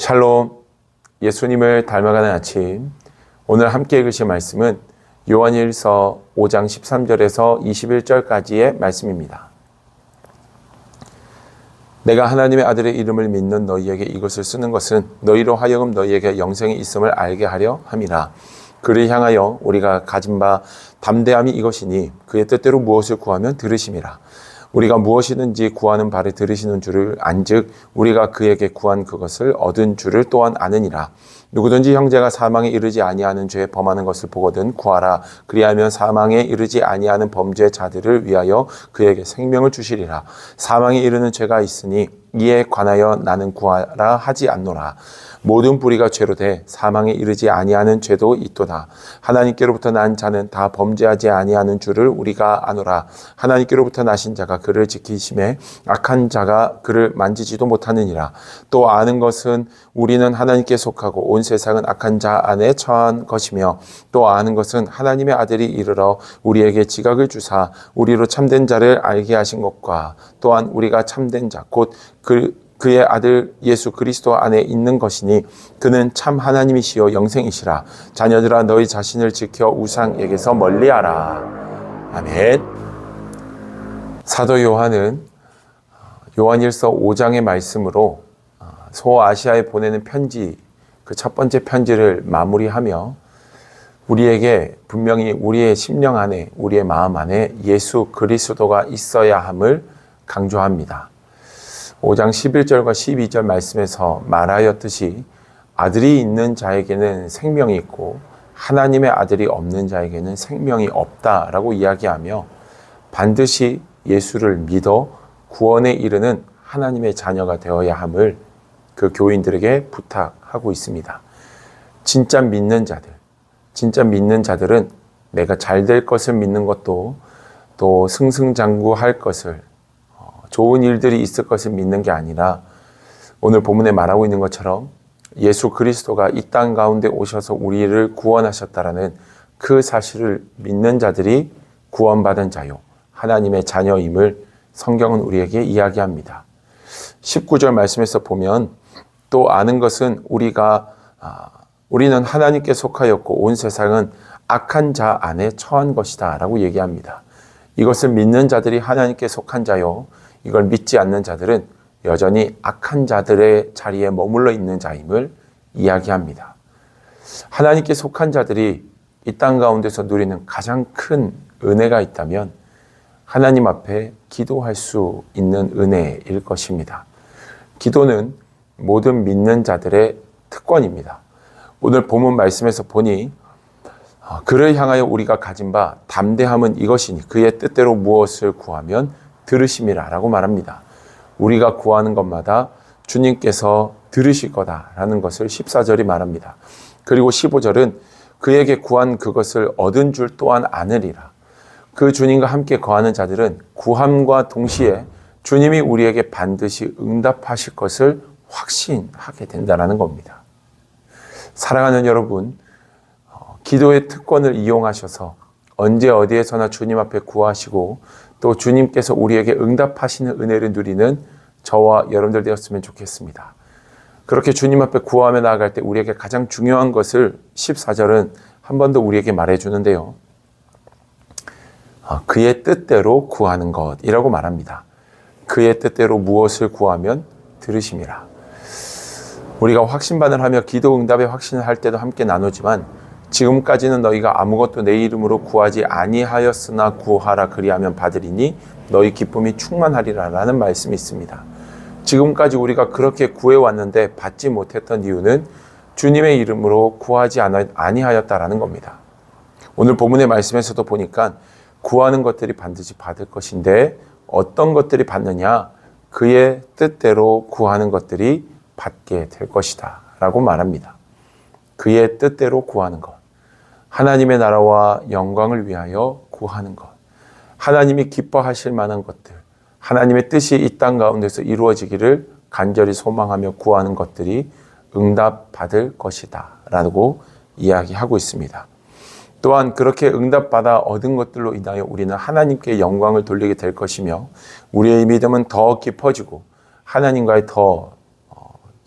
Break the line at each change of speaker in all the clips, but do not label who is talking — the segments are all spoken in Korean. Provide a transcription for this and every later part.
샬롬, 예수님을 닮아가는 아침. 오늘 함께 읽으실 말씀은 요한일서 5장 13절에서 21절까지의 말씀입니다. 내가 하나님의 아들의 이름을 믿는 너희에게 이것을 쓰는 것은 너희로 하여금 너희에게 영생이 있음을 알게 하려 함이라. 그를 향하여 우리가 가진 바 담대함이 이것이니 그의 뜻대로 무엇을 구하면 들으심이라. 우리가 무엇이든지 구하는 바를 들으시는 줄을 안즉 우리가 그에게 구한 그것을 얻은 줄을 또한 아느니라. 누구든지 형제가 사망에 이르지 아니하는 죄에 범하는 것을 보거든 구하라. 그리하면 사망에 이르지 아니하는 범죄자들을 위하여 그에게 생명을 주시리라. 사망에 이르는 죄가 있으니 이에 관하여 나는 구하라 하지 않노라. 모든 뿌리가 죄로 돼 사망에 이르지 아니하는 죄도 있도다. 하나님께로부터 난 자는 다 범죄하지 아니하는 줄을 우리가 아노라. 하나님께로부터 나신 자가 그를 지키심에 악한 자가 그를 만지지도 못하느니라. 또 아는 것은 우리는 하나님께 속하고 온 세상은 악한 자 안에 처한 것이며, 또 아는 것은 하나님의 아들이 이르러 우리에게 지각을 주사 우리로 참된 자를 알게 하신 것과 또한 우리가 참된 자 곧 그의 아들 예수 그리스도 안에 있는 것이니 그는 참 하나님이시요 영생이시라. 자녀들아 너희 자신을 지켜 우상에게서 멀리하라. 아멘. 사도 요한은 요한일서 5장의 말씀으로 소아시아에 보내는 편지, 그 첫 번째 편지를 마무리하며 우리에게 분명히 우리의 심령 안에, 우리의 마음 안에 예수 그리스도가 있어야 함을 강조합니다. 5장 11절과 12절 말씀에서 말하였듯이 아들이 있는 자에게는 생명이 있고 하나님의 아들이 없는 자에게는 생명이 없다라고 이야기하며 반드시 예수를 믿어 구원에 이르는 하나님의 자녀가 되어야 함을 그 교인들에게 부탁하고 있습니다. 진짜 믿는 자들은 내가 잘 될 것을 믿는 것도, 또 승승장구할 것을, 좋은 일들이 있을 것을 믿는 게 아니라 오늘 본문에 말하고 있는 것처럼 예수 그리스도가 이 땅 가운데 오셔서 우리를 구원하셨다라는 그 사실을 믿는 자들이 구원받은 자요, 하나님의 자녀임을 성경은 우리에게 이야기합니다. 19절 말씀에서 보면 또 아는 것은 우리는 하나님께 속하였고 온 세상은 악한 자 안에 처한 것이다 라고 얘기합니다. 이것을 믿는 자들이 하나님께 속한 자요, 이걸 믿지 않는 자들은 여전히 악한 자들의 자리에 머물러 있는 자임을 이야기합니다. 하나님께 속한 자들이 이 땅 가운데서 누리는 가장 큰 은혜가 있다면 하나님 앞에 기도할 수 있는 은혜일 것입니다. 기도는 모든 믿는 자들의 특권입니다. 오늘 본문 말씀에서 보니 그를 향하여 우리가 가진 바 담대함은 이것이니 그의 뜻대로 무엇을 구하면 들으심이라 라고 말합니다. 우리가 구하는 것마다 주님께서 들으실 거다라는 것을 14절이 말합니다. 그리고 15절은 그에게 구한 그것을 얻은 줄 또한 아느리라. 그 주님과 함께 거하는 자들은 구함과 동시에 주님이 우리에게 반드시 응답하실 것을 확신하게 된다는 겁니다. 사랑하는 여러분, 기도의 특권을 이용하셔서 언제 어디에서나 주님 앞에 구하시고 또 주님께서 우리에게 응답하시는 은혜를 누리는 저와 여러분들 되었으면 좋겠습니다. 그렇게 주님 앞에 구하며 나아갈 때 우리에게 가장 중요한 것을 14절은 한 번 더 우리에게 말해주는데요. 그의 뜻대로 구하는 것이라고 말합니다. 그의 뜻대로 무엇을 구하면 들으심이라. 우리가 확신반을 하며 기도 응답의 확신을 할 때도 함께 나누지만 지금까지는 너희가 아무것도 내 이름으로 구하지 아니하였으나 구하라 그리하면 받으리니 너희 기쁨이 충만하리라 라는 말씀이 있습니다. 지금까지 우리가 그렇게 구해왔는데 받지 못했던 이유는 주님의 이름으로 구하지 아니하였다라는 겁니다. 오늘 본문의 말씀에서도 보니까 구하는 것들이 반드시 받을 것인데 어떤 것들이 받느냐? 그의 뜻대로 구하는 것들이 받게 될 것이다 라고 말합니다. 그의 뜻대로 구하는 것. 하나님의 나라와 영광을 위하여 구하는 것, 하나님이 기뻐하실 만한 것들, 하나님의 뜻이 이 땅 가운데서 이루어지기를 간절히 소망하며 구하는 것들이 응답받을 것이다 라고 이야기하고 있습니다. 또한 그렇게 응답받아 얻은 것들로 인하여 우리는 하나님께 영광을 돌리게 될 것이며 우리의 믿음은 더 깊어지고 하나님과의 더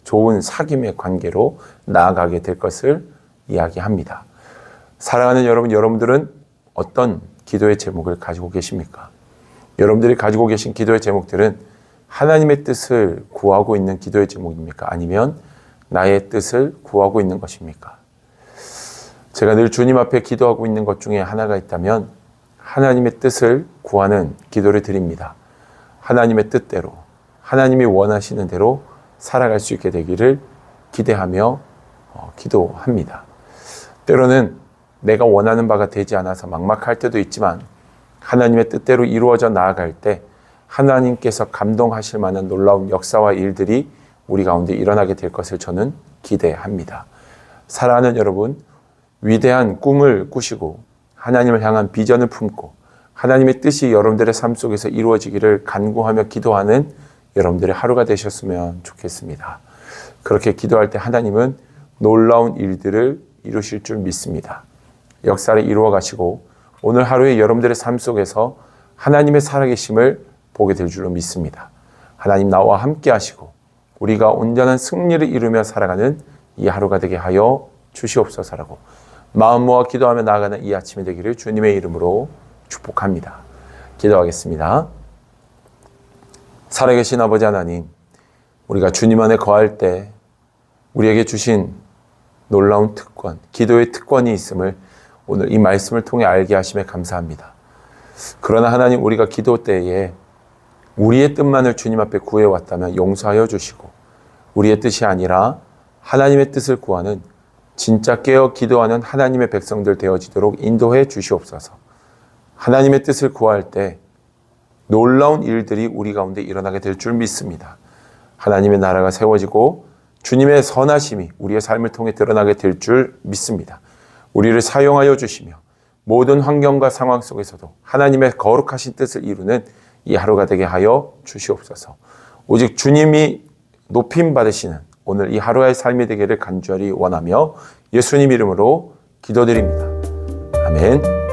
좋은 사귐의 관계로 나아가게 될 것을 이야기합니다. 사랑하는 여러분, 여러분들은 어떤 기도의 제목을 가지고 계십니까? 여러분들이 가지고 계신 기도의 제목들은 하나님의 뜻을 구하고 있는 기도의 제목입니까? 아니면 나의 뜻을 구하고 있는 것입니까? 제가 늘 주님 앞에 기도하고 있는 것 중에 하나가 있다면 하나님의 뜻을 구하는 기도를 드립니다. 하나님의 뜻대로, 하나님이 원하시는 대로 살아갈 수 있게 되기를 기대하며 기도합니다. 때로는 내가 원하는 바가 되지 않아서 막막할 때도 있지만 하나님의 뜻대로 이루어져 나아갈 때 하나님께서 감동하실 만한 놀라운 역사와 일들이 우리 가운데 일어나게 될 것을 저는 기대합니다. 사랑하는 여러분, 위대한 꿈을 꾸시고 하나님을 향한 비전을 품고 하나님의 뜻이 여러분들의 삶 속에서 이루어지기를 간구하며 기도하는 여러분들의 하루가 되셨으면 좋겠습니다. 그렇게 기도할 때 하나님은 놀라운 일들을 이루실 줄 믿습니다. 역사를 이루어 가시고 오늘 하루에 여러분들의 삶 속에서 하나님의 살아계심을 보게 될 줄로 믿습니다. 하나님 나와 함께 하시고 우리가 온전한 승리를 이루며 살아가는 이 하루가 되게 하여 주시옵소서라고 마음 모아 기도하며 나아가는 이 아침이 되기를 주님의 이름으로 축복합니다. 기도하겠습니다. 살아계신 아버지 하나님, 우리가 주님 안에 거할 때 우리에게 주신 놀라운 특권, 기도의 특권이 있음을 오늘 이 말씀을 통해 알게 하심에 감사합니다. 그러나 하나님, 우리가 기도 때에 우리의 뜻만을 주님 앞에 구해왔다면 용서하여 주시고 우리의 뜻이 아니라 하나님의 뜻을 구하는 진짜 깨어 기도하는 하나님의 백성들 되어지도록 인도해 주시옵소서. 하나님의 뜻을 구할 때 놀라운 일들이 우리 가운데 일어나게 될 줄 믿습니다. 하나님의 나라가 세워지고 주님의 선하심이 우리의 삶을 통해 드러나게 될 줄 믿습니다. 우리를 사용하여 주시며 모든 환경과 상황 속에서도 하나님의 거룩하신 뜻을 이루는 이 하루가 되게 하여 주시옵소서. 오직 주님이 높임 받으시는 오늘 이 하루의 삶이 되기를 간절히 원하며 예수님 이름으로 기도드립니다. 아멘.